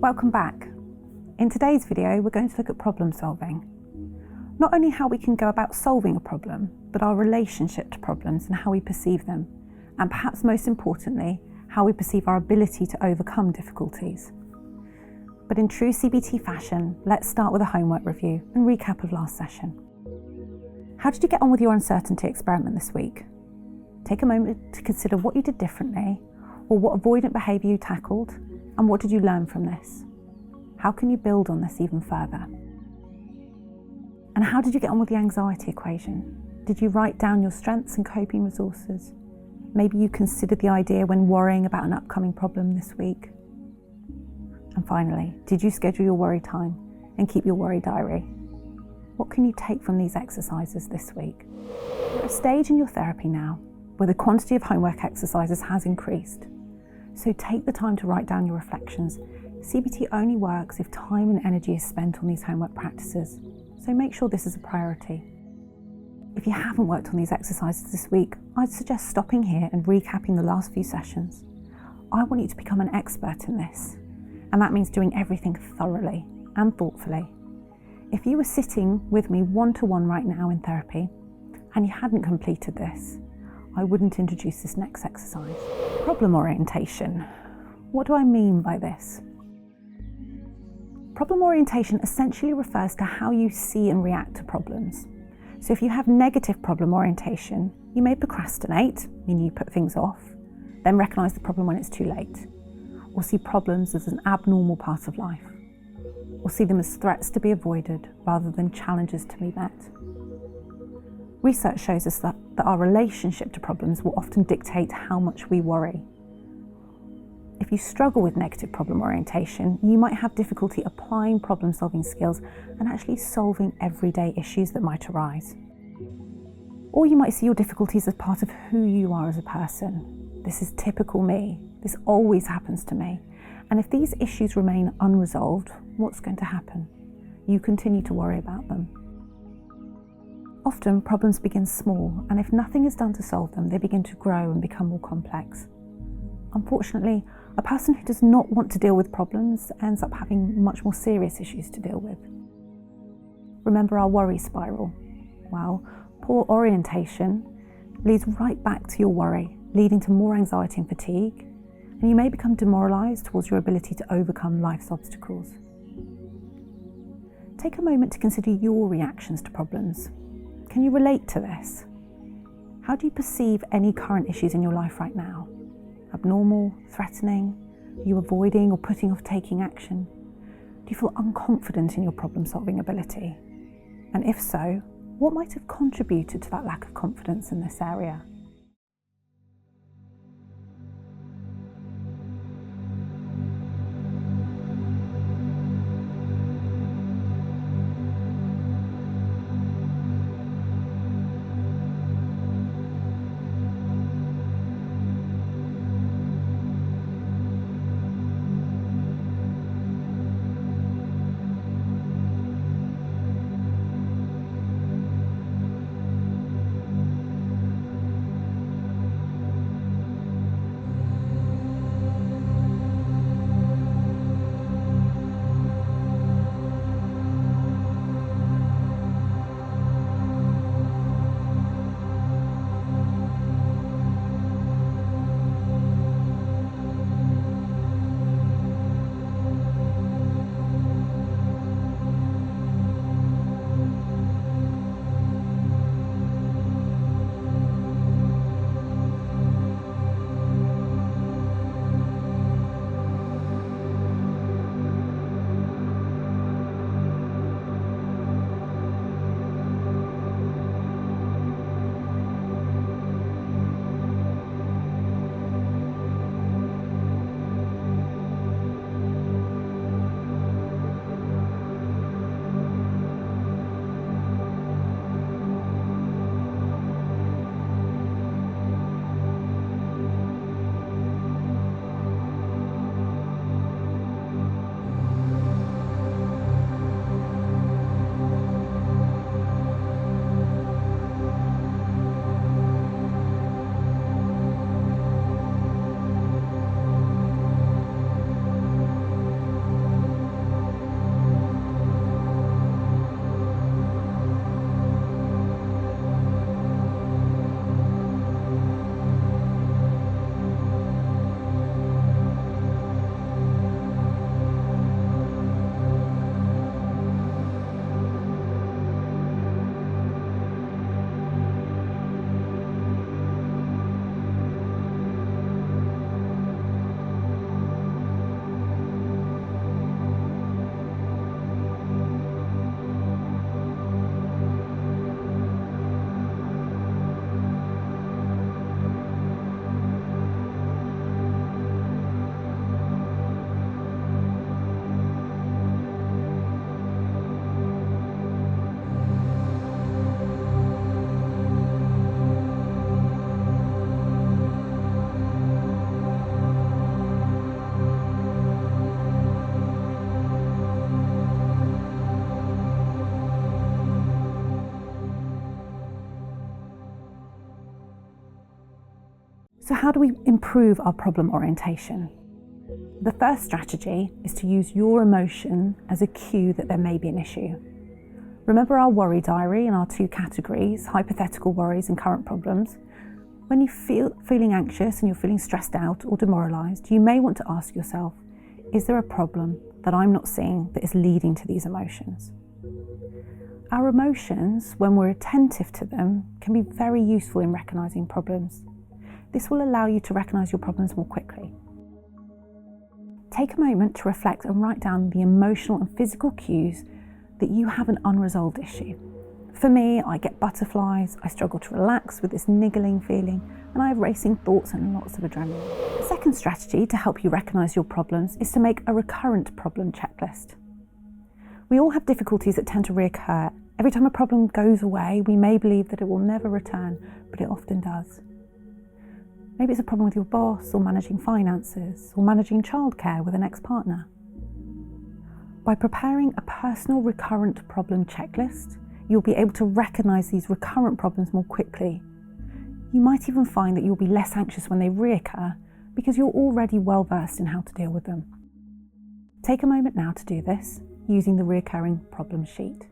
Welcome back. In today's video, we're going to look at problem solving. Not only how we can go about solving a problem, but our relationship to problems and how we perceive them, and perhaps most importantly, how we perceive our ability to overcome difficulties. But in true CBT fashion, let's start with a homework review and recap of last session. How did you get on with your uncertainty experiment this week? Take a moment to consider what you did differently, or what avoidant behaviour you tackled, and what did you learn from this? How can you build on this even further? And how did you get on with the anxiety equation? Did you write down your strengths and coping resources? Maybe you considered the idea when worrying about an upcoming problem this week. And finally, did you schedule your worry time and keep your worry diary? What can you take from these exercises this week? You're at a stage in your therapy now where the quantity of homework exercises has increased. So take the time to write down your reflections. CBT only works if time and energy is spent on these homework practices, so make sure this is a priority. If you haven't worked on these exercises this week, I'd suggest stopping here and recapping the last few sessions. I want you to become an expert in this, and that means doing everything thoroughly and thoughtfully. If you were sitting with me one-to-one right now in therapy, and you hadn't completed this, I wouldn't introduce this next exercise. Problem orientation. What do I mean by this? Problem orientation essentially refers to how you see and react to problems. So if you have negative problem orientation, you may procrastinate, meaning you put things off, then recognise the problem when it's too late, or see problems as an abnormal part of life, or see them as threats to be avoided rather than challenges to be met. Research shows us that our relationship to problems will often dictate how much we worry. If you struggle with negative problem orientation, you might have difficulty applying problem-solving skills and actually solving everyday issues that might arise. Or you might see your difficulties as part of who you are as a person. This is typical me. This always happens to me. And if these issues remain unresolved, what's going to happen? You continue to worry about them. Often problems begin small, and if nothing is done to solve them, they begin to grow and become more complex. Unfortunately, a person who does not want to deal with problems ends up having much more serious issues to deal with. Remember our worry spiral? Well, poor orientation leads right back to your worry, leading to more anxiety and fatigue, and you may become demoralised towards your ability to overcome life's obstacles. Take a moment to consider your reactions to problems. Can you relate to this? How do you perceive any current issues in your life right now? Abnormal, threatening? Are you avoiding or putting off taking action? Do you feel unconfident in your problem-solving ability? And if so, what might have contributed to that lack of confidence in this area? So how do we improve our problem orientation? The first strategy is to use your emotion as a cue that there may be an issue. Remember our worry diary and our two categories, hypothetical worries and current problems? When you feeling anxious and you're feeling stressed out or demoralised, you may want to ask yourself, is there a problem that I'm not seeing that is leading to these emotions? Our emotions, when we're attentive to them, can be very useful in recognising problems. This will allow you to recognise your problems more quickly. Take a moment to reflect and write down the emotional and physical cues that you have an unresolved issue. For me, I get butterflies, I struggle to relax with this niggling feeling, and I have racing thoughts and lots of adrenaline. The second strategy to help you recognise your problems is to make a recurrent problem checklist. We all have difficulties that tend to reoccur. Every time a problem goes away, we may believe that it will never return, but it often does. Maybe it's a problem with your boss, or managing finances, or managing childcare with an ex-partner. By preparing a personal recurrent problem checklist, you'll be able to recognise these recurrent problems more quickly. You might even find that you'll be less anxious when they reoccur because you're already well versed in how to deal with them. Take a moment now to do this using the recurring problem sheet.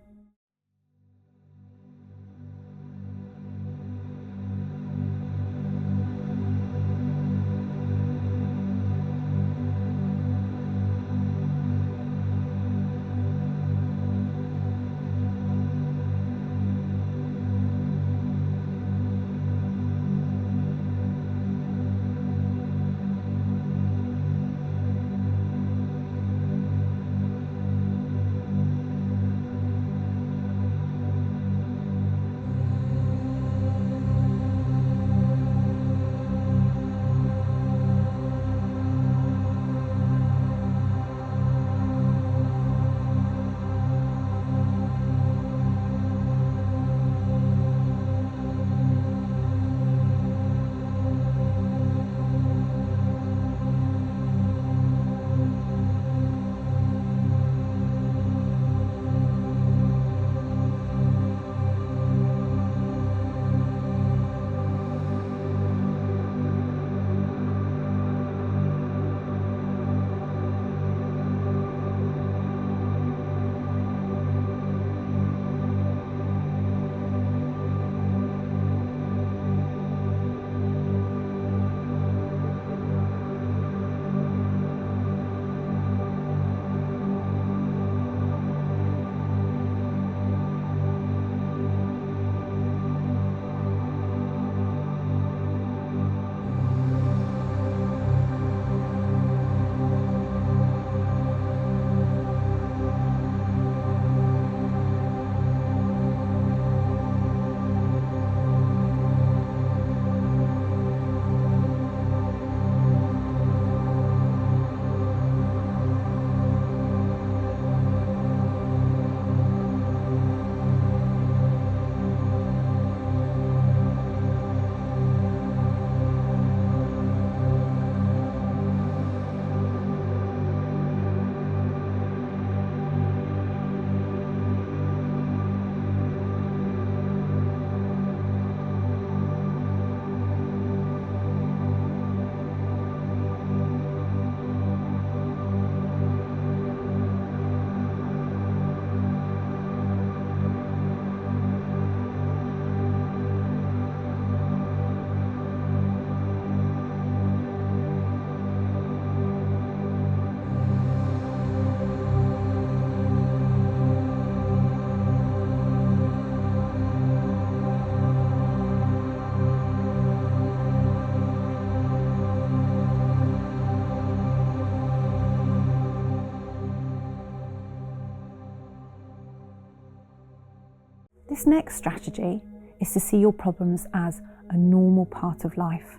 This next strategy is to see your problems as a normal part of life.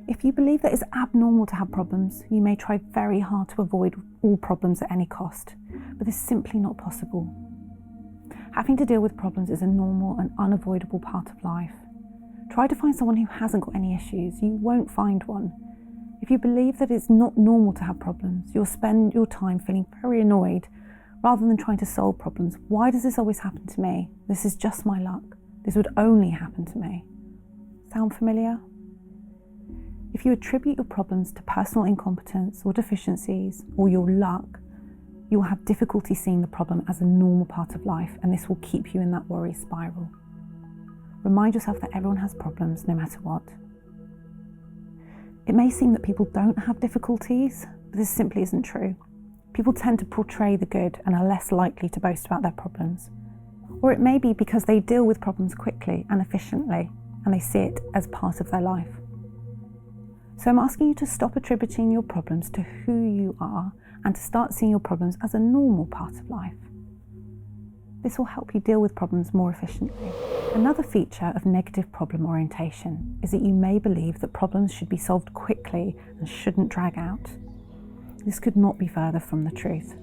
If you believe that it's abnormal to have problems, you may try very hard to avoid all problems at any cost, but this is simply not possible. Having to deal with problems is a normal and unavoidable part of life. Try to find someone who hasn't got any issues. You won't find one. If you believe that it's not normal to have problems, you'll spend your time feeling very annoyed rather than trying to solve problems. Why does this always happen to me? This is just my luck. This would only happen to me. Sound familiar? If you attribute your problems to personal incompetence or deficiencies or your luck, you will have difficulty seeing the problem as a normal part of life, and this will keep you in that worry spiral. Remind yourself that everyone has problems no matter what. It may seem that people don't have difficulties, but this simply isn't true. People tend to portray the good and are less likely to boast about their problems. Or it may be because they deal with problems quickly and efficiently, and they see it as part of their life. So I'm asking you to stop attributing your problems to who you are and to start seeing your problems as a normal part of life. This will help you deal with problems more efficiently. Another feature of negative problem orientation is that you may believe that problems should be solved quickly and shouldn't drag out. This could not be further from the truth.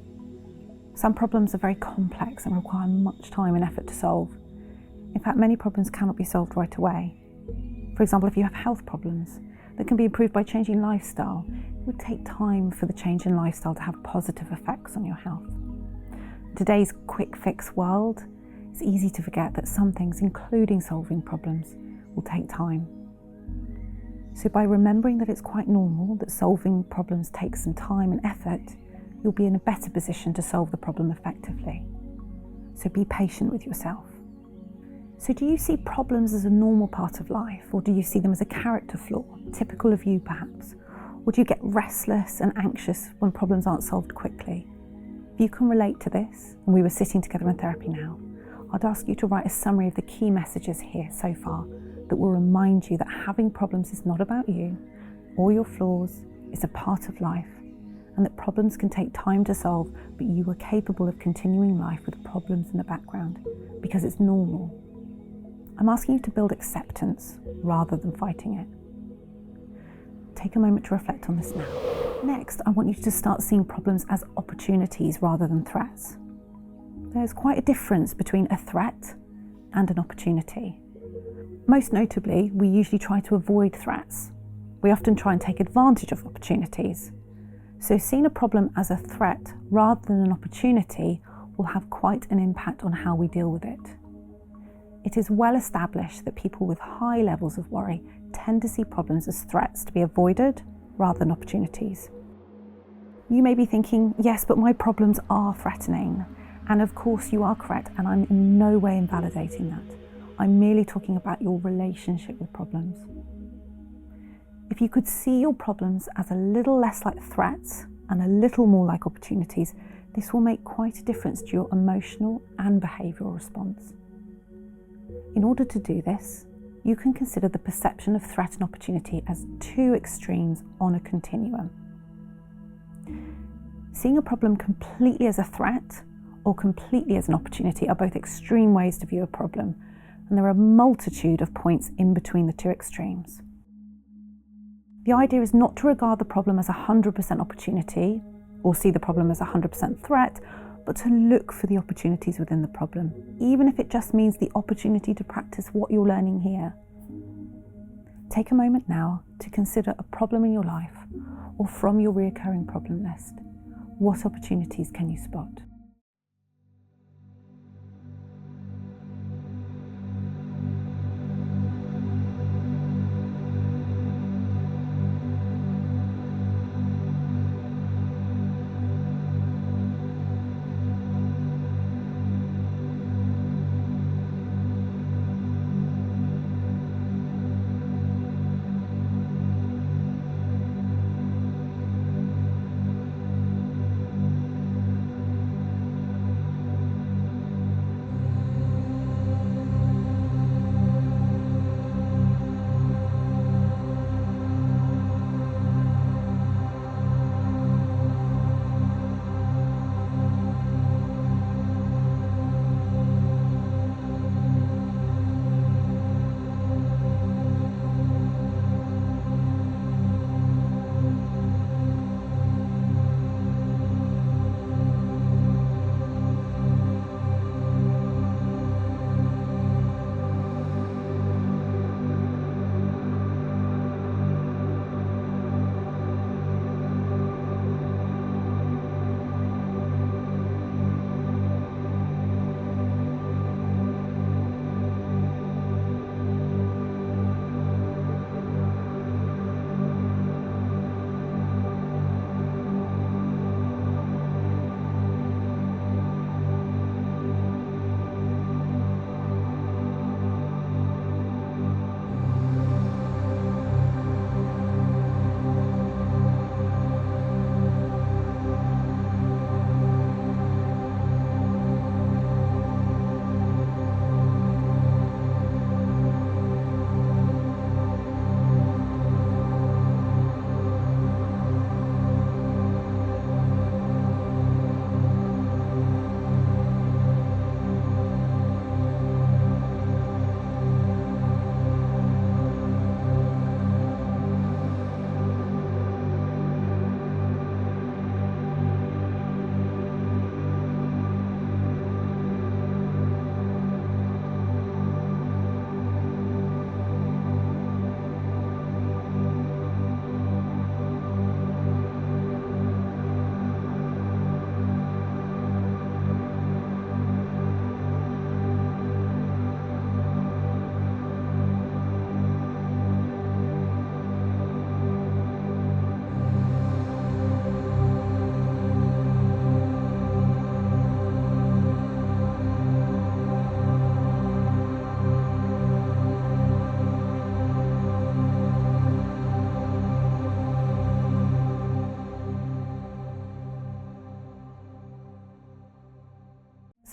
Some problems are very complex and require much time and effort to solve. In fact, many problems cannot be solved right away. For example, if you have health problems that can be improved by changing lifestyle, it would take time for the change in lifestyle to have positive effects on your health. In today's quick fix world, it's easy to forget that some things, including solving problems, will take time. So by remembering that it's quite normal that solving problems takes some time and effort, you'll be in a better position to solve the problem effectively. So be patient with yourself. So do you see problems as a normal part of life, or do you see them as a character flaw, typical of you perhaps? Or do you get restless and anxious when problems aren't solved quickly? If you can relate to this, and we were sitting together in therapy now, I'd ask you to write a summary of the key messages here so far that will remind you that having problems is not about you or your flaws, it's a part of life, and that problems can take time to solve, but you are capable of continuing life with problems in the background because it's normal. I'm asking you to build acceptance rather than fighting it. Take a moment to reflect on this now. Next, I want you to start seeing problems as opportunities rather than threats. There's quite a difference between a threat and an opportunity. Most notably, we usually try to avoid threats. We often try and take advantage of opportunities. So seeing a problem as a threat rather than an opportunity will have quite an impact on how we deal with it. It is well established that people with high levels of worry tend to see problems as threats to be avoided rather than opportunities. You may be thinking, yes, but my problems are threatening. And of course you are correct, and I'm in no way invalidating that. I'm merely talking about your relationship with problems. If you could see your problems as a little less like threats and a little more like opportunities, this will make quite a difference to your emotional and behavioural response. In order to do this, you can consider the perception of threat and opportunity as two extremes on a continuum. Seeing a problem completely as a threat or completely as an opportunity are both extreme ways to view a problem, and there are a multitude of points in between the two extremes. The idea is not to regard the problem as 100% opportunity or see the problem as 100% threat, but to look for the opportunities within the problem, even if it just means the opportunity to practice what you're learning here. Take a moment now to consider a problem in your life or from your recurring problem list. What opportunities can you spot?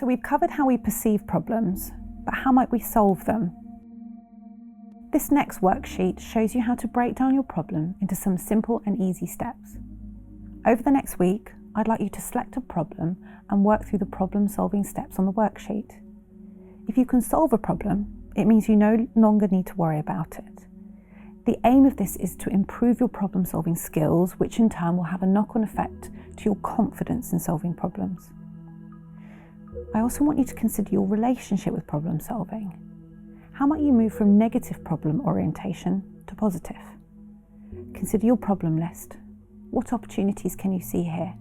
So we've covered how we perceive problems, but how might we solve them? This next worksheet shows you how to break down your problem into some simple and easy steps. Over the next week, I'd like you to select a problem and work through the problem-solving steps on the worksheet. If you can solve a problem, it means you no longer need to worry about it. The aim of this is to improve your problem-solving skills, which in turn will have a knock-on effect to your confidence in solving problems. I also want you to consider your relationship with problem solving. How might you move from negative problem orientation to positive? Consider your problem list. What opportunities can you see here?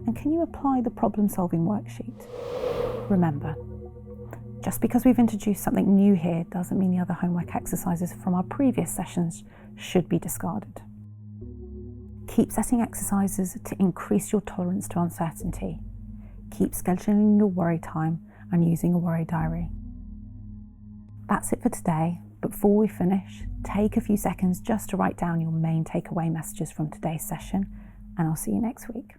And can you apply the problem solving worksheet? Remember, just because we've introduced something new here doesn't mean the other homework exercises from our previous sessions should be discarded. Keep setting exercises to increase your tolerance to uncertainty. Keep scheduling your worry time and using a worry diary. That's it for today, but before we finish, take a few seconds just to write down your main takeaway messages from today's session, and I'll see you next week.